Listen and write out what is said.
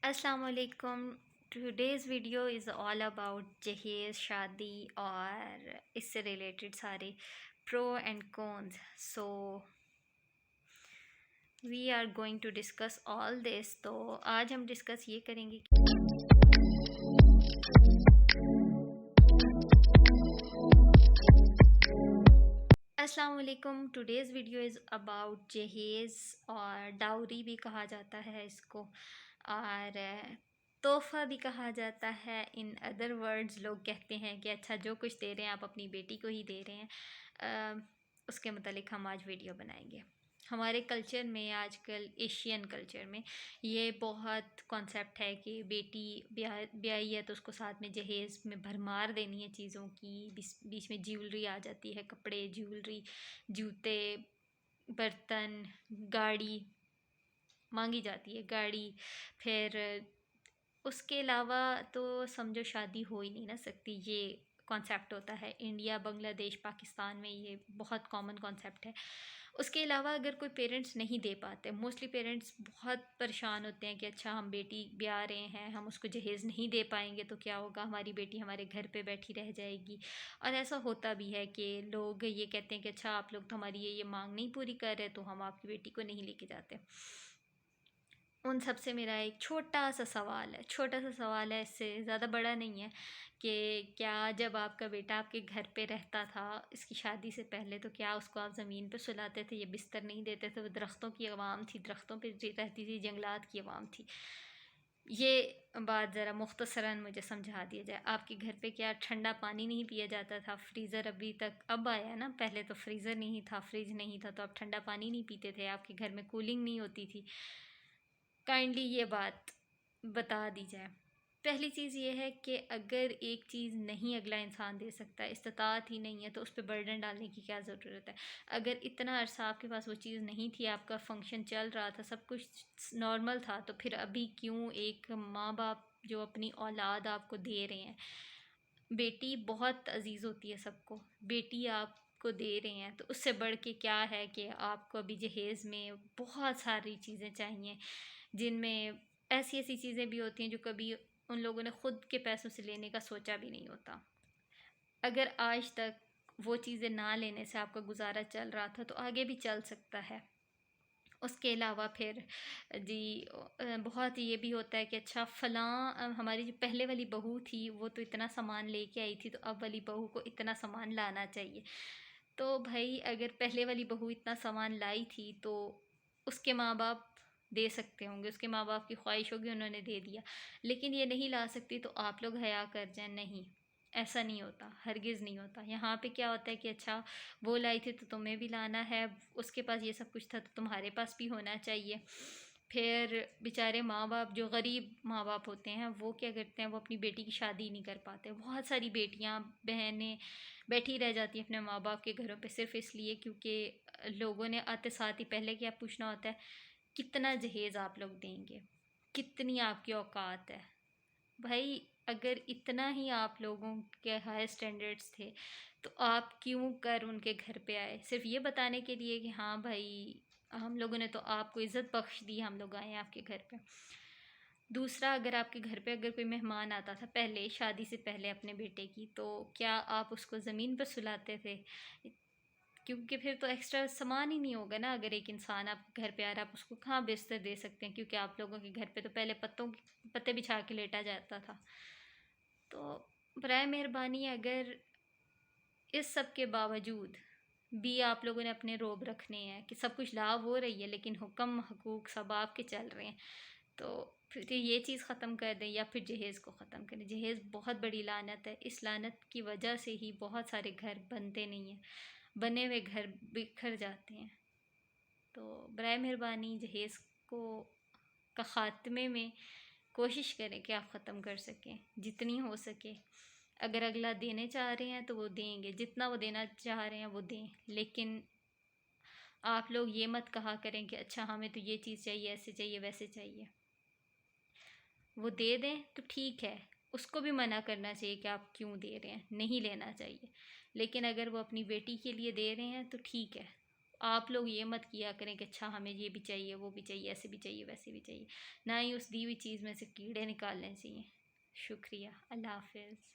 अस्सलाम वालेकुम। Today's video is all about जहेज़, शादी और इससे रिलेटेड सारे pro and cons. So we are going to discuss all this. तो आज हम डिस्कस ये करेंगे कि अस्सलाम वालेकुम। टुडेज़ वीडियो इज़ अबाउट जहेज़ और डाउरी भी कहा जाता है इसको, और तोहफ़ा भी कहा जाता है। इन अदर वर्ड्स लोग कहते हैं कि अच्छा जो कुछ दे रहे हैं आप अपनी बेटी को ही दे रहे हैं। उसके मतलब हम आज वीडियो बनाएंगे। हमारे कल्चर में आजकल, एशियन कल्चर में, ये बहुत कॉन्सेप्ट है कि बेटी ब्याही है तो उसको साथ में जहेज़ में भरमार देनी है चीज़ों की। बीच में ज्वेलरी आ जाती है, कपड़े, ज्वेलरी, जूते, बर्तन, गाड़ी मांगी जाती है, गाड़ी। फिर उसके अलावा तो समझो शादी हो ही नहीं ना सकती। ये कॉन्सेप्ट होता है इंडिया, बांग्लादेश, पाकिस्तान में ये बहुत कॉमन कॉन्सेप्ट है। उसके अलावा अगर कोई पेरेंट्स नहीं दे पाते, मोस्टली पेरेंट्स बहुत परेशान होते हैं कि अच्छा हम बेटी ब्याह रहे हैं, हम उसको जहेज़ नहीं दे पाएंगे तो क्या होगा, हमारी बेटी हमारे घर पे बैठी रह जाएगी। और ऐसा होता भी है कि लोग ये कहते हैं कि अच्छा आप लोग तो हमारी ये मांग नहीं पूरी कर रहे तो हम आपकी बेटी को नहीं लेके जाते। उन सब से मेरा एक छोटा सा सवाल है, छोटा सा सवाल है, इससे ज़्यादा बड़ा नहीं है, कि क्या जब आपका बेटा आपके घर पे रहता था इसकी शादी से पहले, तो क्या उसको आप ज़मीन पे सुलाते थे, ये बिस्तर नहीं देते थे? वो दरख्तों की आवाम थी, दरख्तों पे रहती थी, जंगलात की आवाम थी। ये बात ज़रा मुख्तसरन मुझे समझा दिया जाए। आपके घर पे क्या ठंडा पानी नहीं पिया जाता था? फ्रीज़र अभी तक अब आया है ना, पहले तो फ्रीज़र नहीं था, फ्रिज नहीं था, तो आप ठंडा पानी नहीं पीते थे, आपके घर में कूलिंग नहीं होती थी। काइंडली ये बात बता दी जाए। पहली चीज़ ये है कि अगर एक चीज़ नहीं अगला इंसान दे सकता, इस्तात ही नहीं है, तो उस पर बर्डन डालने की क्या ज़रूरत है? अगर इतना अरसा आपके पास वो चीज़ नहीं थी, आपका फंक्शन चल रहा था, सब कुछ नॉर्मल था, तो फिर अभी क्यों एक माँ बाप जो अपनी औलाद आपको दे रहे हैं, बेटी बहुत अजीज़ होती है सबको, बेटी आपको दे रहे हैं, तो उससे बढ़ के क्या है कि आपको अभी जहेज़ में बहुत सारी चीज़ें चाहिए, जिनमें ऐसी ऐसी चीज़ें भी होती हैं जो कभी उन लोगों ने ख़ुद के पैसों से लेने का सोचा भी नहीं होता। अगर आज तक वो चीज़ें ना लेने से आपका गुजारा चल रहा था तो आगे भी चल सकता है। उसके अलावा फिर जी बहुत ये भी होता है कि अच्छा फ़लाँ हमारी जो पहले वाली बहू थी वो तो इतना सामान लेके आई थी, तो अब वाली बहू को इतना सामान लाना चाहिए। तो भाई अगर पहले वाली बहू इतना सामान लाई थी तो उसके माँ बाप दे सकते होंगे, उसके माँ बाप की ख्वाहिश होगी, उन्होंने दे दिया। लेकिन ये नहीं ला सकती तो आप लोग हया कर जाएं? नहीं, ऐसा नहीं होता, हरगिज़ नहीं होता। यहाँ पे क्या होता है कि अच्छा वो लाई थी तो तुम्हें भी लाना है, उसके पास ये सब कुछ था तो तुम्हारे पास भी होना चाहिए। फिर बेचारे माँ बाप, जो गरीब माँ बाप होते हैं, वो क्या करते हैं, वो अपनी बेटी की शादी नहीं कर पाते। बहुत सारी बेटियाँ, बहनें बैठी रह जाती हैं अपने माँ बाप के घरों पे सिर्फ इसलिए क्योंकि लोगों ने आते साथ ही पहले क्या पूछना होता है, कितना जहेज़ आप लोग देंगे, कितनी आपकी औकात है। भाई अगर इतना ही आप लोगों के हाई स्टैंडर्ड्स थे तो आप क्यों कर उनके घर पे आए, सिर्फ ये बताने के लिए कि हाँ भाई हम लोगों ने तो आपको इज़्ज़त बख्श दी, हम लोग आए हैं आपके घर पे। दूसरा, अगर आपके घर पे अगर कोई मेहमान आता था पहले, शादी से पहले अपने बेटे की, तो क्या आप उसको ज़मीन पर सुलाते थे? क्योंकि फिर तो एक्स्ट्रा सामान ही नहीं होगा ना। अगर एक इंसान आपके घर पे आ रहा है, आप उसको कहाँ बिस्तर दे सकते हैं, क्योंकि आप लोगों के घर पे तो पहले पत्ते बिछा के लेटा जाता था। तो बराए मेहरबानी, अगर इस सब के बावजूद भी आप लोगों ने अपने रोब रखने हैं कि सब कुछ लाभ हो रही है लेकिन हुक्म हकूक़ सब आपके चल रहे हैं, तो फिर ये चीज़ ख़त्म कर दें या फिर जहेज़ को ख़त्म करें। जहेज़ बहुत बड़ी लानत है, इस लानत की वजह से ही बहुत सारे घर बनते नहीं हैं, बने हुए घर बिखर जाते हैं। तो बराए मेहरबानी जहेज़ को का ख़ात्मे में कोशिश करें कि आप ख़त्म कर सकें जितनी हो सके। अगर अगला देने चाह रहे हैं तो वो देंगे, जितना वो देना चाह रहे हैं वो दें, लेकिन आप लोग ये मत कहा करें कि अच्छा हमें तो ये चीज़ चाहिए, ऐसे चाहिए, वैसे चाहिए। वो दे दें तो ठीक है, उसको भी मना करना चाहिए कि आप क्यों दे रहे हैं, नहीं लेना चाहिए। लेकिन अगर वो अपनी बेटी के लिए दे रहे हैं तो ठीक है, آپ لوگ یہ مت کیا کریں کہ اچھا ہمیں یہ بھی چاہیے، وہ بھی چاہیے، ایسے بھی چاہیے، ویسے بھی چاہیے، نہ ہی اس دی ہوئی چیز میں سے کیڑے نکالنے چاہیے۔ شکریہ، اللہ حافظ۔